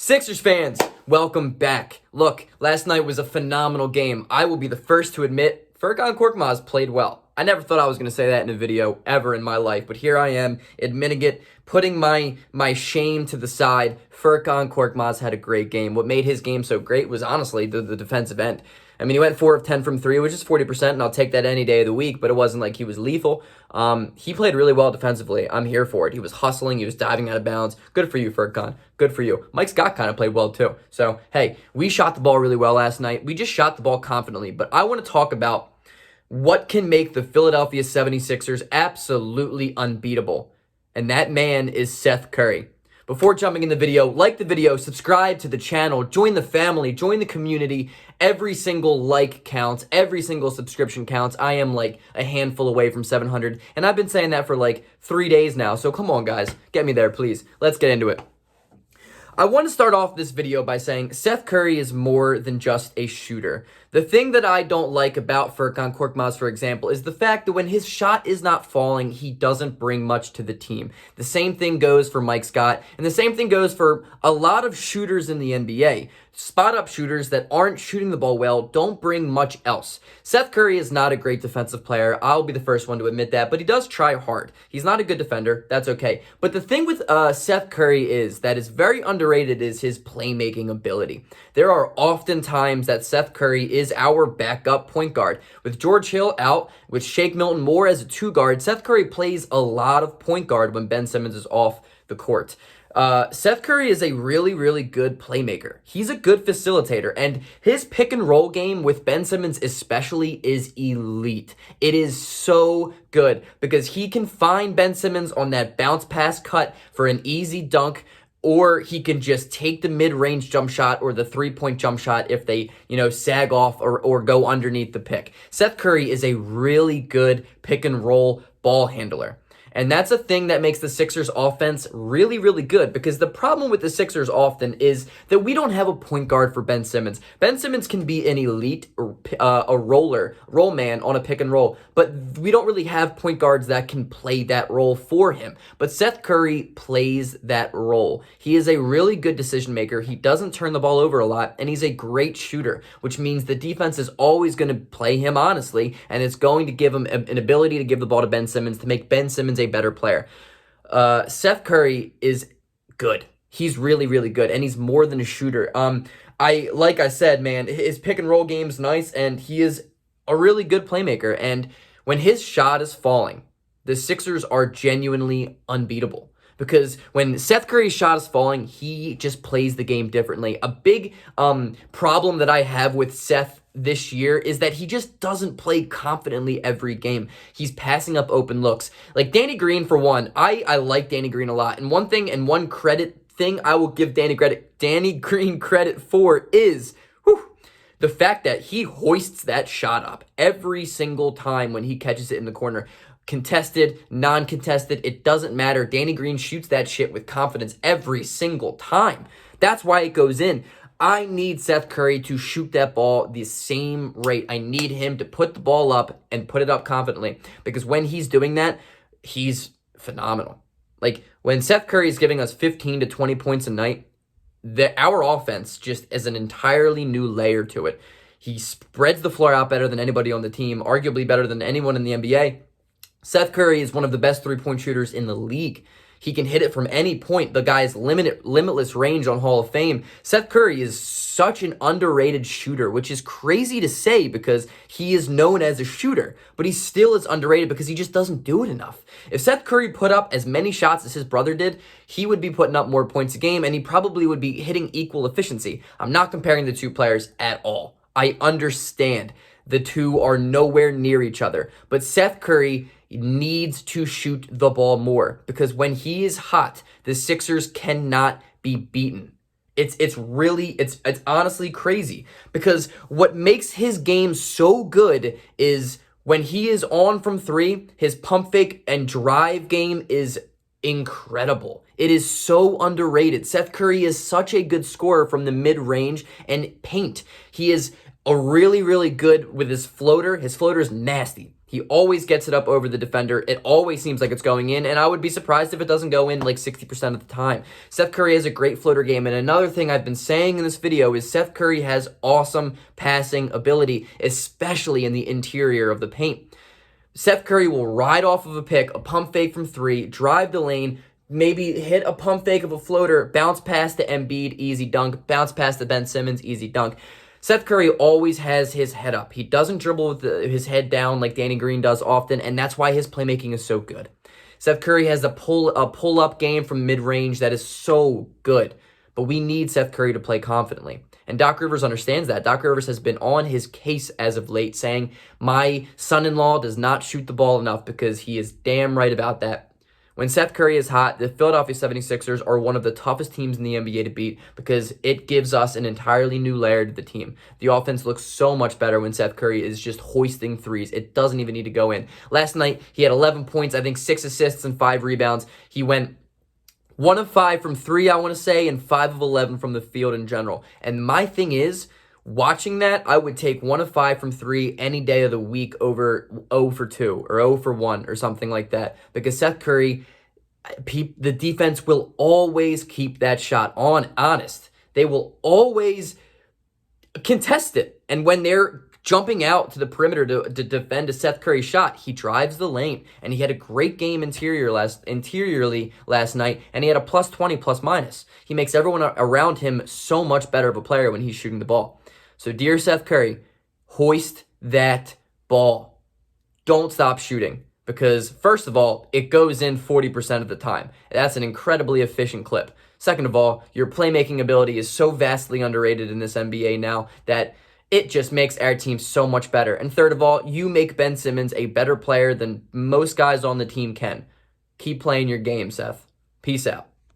Sixers fans, welcome back. Look, last night was a phenomenal game. I will be the first to admit Furkan Korkmaz played well. I never thought I was going to say that in a video ever in my life, but here I am admitting it, putting my shame to the side. Furkan Korkmaz had a great game. What made his game so great was honestly the defensive end. I mean, he went 4 of 10 from 3, which is 40%, and I'll take that any day of the week, but it wasn't like he was lethal. He played really well defensively. I'm here for it. He was hustling. He was diving out of bounds. Good for you, Furkan. Good for you. Mike Scott kind of played well, too. So, hey, we shot the ball really well last night. We just shot the ball confidently, but I want to talk about what can make the Philadelphia 76ers absolutely unbeatable, and that man is Seth Curry. Before jumping in the video, like the video, subscribe to the channel, join the family, join the community. Every single like counts, every single subscription counts. I am like a handful away from 700, and I've been saying that for like 3 days now, so come on guys, get me there please. Let's get into it. I want to start off this video by saying Seth Curry is more than just a shooter. The thing that I don't like about Furkan Korkmaz, for example, is the fact that when his shot is not falling, he doesn't bring much to the team. The same thing goes for Mike Scott, and the same thing goes for a lot of shooters in the NBA. Spot-up shooters that aren't shooting the ball well don't bring much else. Seth Curry is not a great defensive player. I'll be the first one to admit that, but he does try hard. He's not a good defender. That's okay. But the thing with Seth Curry that is very underrated is his playmaking ability. There are often times that Seth Curry is our backup point guard. With George Hill out, with Shake Milton more as a 2-guard, Seth Curry plays a lot of point guard when Ben Simmons is off the court. Seth Curry is a really, really good playmaker. He's a good facilitator, and his pick and roll game with Ben Simmons especially is elite. It is so good because he can find Ben Simmons on that bounce pass cut for an easy dunk, or he can just take the mid-range jump shot or the three-point jump shot if they, sag off or go underneath the pick. Seth Curry is a really good pick and roll ball handler. And that's a thing that makes the Sixers offense really, really good, because the problem with the Sixers often is that we don't have a point guard for Ben Simmons. Ben Simmons can be an elite roll man on a pick and roll, but we don't really have point guards that can play that role for him. But Seth Curry plays that role. He is a really good decision maker. He doesn't turn the ball over a lot, and he's a great shooter, which means the defense is always going to play him honestly, and it's going to give him an ability to give the ball to Ben Simmons to make Ben Simmons a better player. Seth Curry is good. He's really, really good, and he's more than a shooter. Like I said, man, his pick and roll game's nice, and he is a really good playmaker. And when his shot is falling, the Sixers are genuinely unbeatable. Because when Seth Curry's shot is falling, he just plays the game differently. A big problem that I have with Seth this year is that he just doesn't play confidently every game. He's passing up open looks. Like Danny Green, for one, I like Danny Green a lot. And one credit thing I will give Danny Green credit for is the fact that he hoists that shot up every single time when he catches it in the corner. Contested, non-contested, it doesn't matter. Danny Green shoots that shit with confidence every single time. That's why it goes in. I need Seth Curry to shoot that ball the same rate. I need him to put the ball up and put it up confidently, because when he's doing that, he's phenomenal. Like when Seth Curry is giving us 15 to 20 points a night, our offense just is an entirely new layer to it. He spreads the floor out better than anybody on the team, arguably better than anyone in the NBA. Seth Curry is one of the best three-point shooters in the league. He can hit it from any point. The guy's limitless range on Hall of Fame. Seth Curry is such an underrated shooter, which is crazy to say because he is known as a shooter, but he still is underrated because he just doesn't do it enough. If Seth Curry put up as many shots as his brother did, he would be putting up more points a game, and he probably would be hitting equal efficiency. I'm not comparing the two players at all. I understand the two are nowhere near each other, but Seth Curry needs to shoot the ball more, because when he is hot, the Sixers cannot be beaten. It's honestly crazy, because what makes his game so good is when he is on from 3, his pump fake and drive game is incredible. It is so underrated. Seth Curry is such a good scorer from the mid-range and paint. He is a really, really good with his floater. His floater is nasty. He always gets it up over the defender. It always seems like it's going in, and I would be surprised if it doesn't go in like 60% of the time. Seth Curry has a great floater game, and another thing I've been saying in this video is Seth Curry has awesome passing ability, especially in the interior of the paint. Seth Curry will ride off of a pick, a pump fake from 3, drive the lane, maybe hit a pump fake of a floater, bounce past the Embiid, easy dunk, bounce past the Ben Simmons, easy dunk. Seth Curry always has his head up. He doesn't dribble with his head down like Danny Green does often, and that's why his playmaking is so good. Seth Curry has a pull-up game from mid-range that is so good, but we need Seth Curry to play confidently. And Doc Rivers understands that. Doc Rivers has been on his case as of late, saying, my son-in-law does not shoot the ball enough, because he is damn right about that. When Seth Curry is hot, the Philadelphia 76ers are one of the toughest teams in the NBA to beat, because it gives us an entirely new layer to the team. The offense looks so much better when Seth Curry is just hoisting threes. It doesn't even need to go in. Last night, he had 11 points, I think 6 assists and 5 rebounds. He went 1 of 5 from 3, I want to say, and 5 of 11 from the field in general. And my thing is, watching that, I would take 1 of 5 from 3 any day of the week over 0 for 2 or 0 for 1 or something like that. Because Seth Curry, the defense will always keep that shot honest. They will always contest it. And when they're jumping out to the perimeter to defend a Seth Curry shot, he drives the lane. And he had a great game interiorly last night, and he had a plus 20 plus minus. He makes everyone around him so much better of a player when he's shooting the ball. So, dear Seth Curry, hoist that ball. Don't stop shooting, because, first of all, it goes in 40% of the time. That's an incredibly efficient clip. Second of all, your playmaking ability is so vastly underrated in this NBA now that it just makes our team so much better. And third of all, you make Ben Simmons a better player than most guys on the team can. Keep playing your game, Seth. Peace out.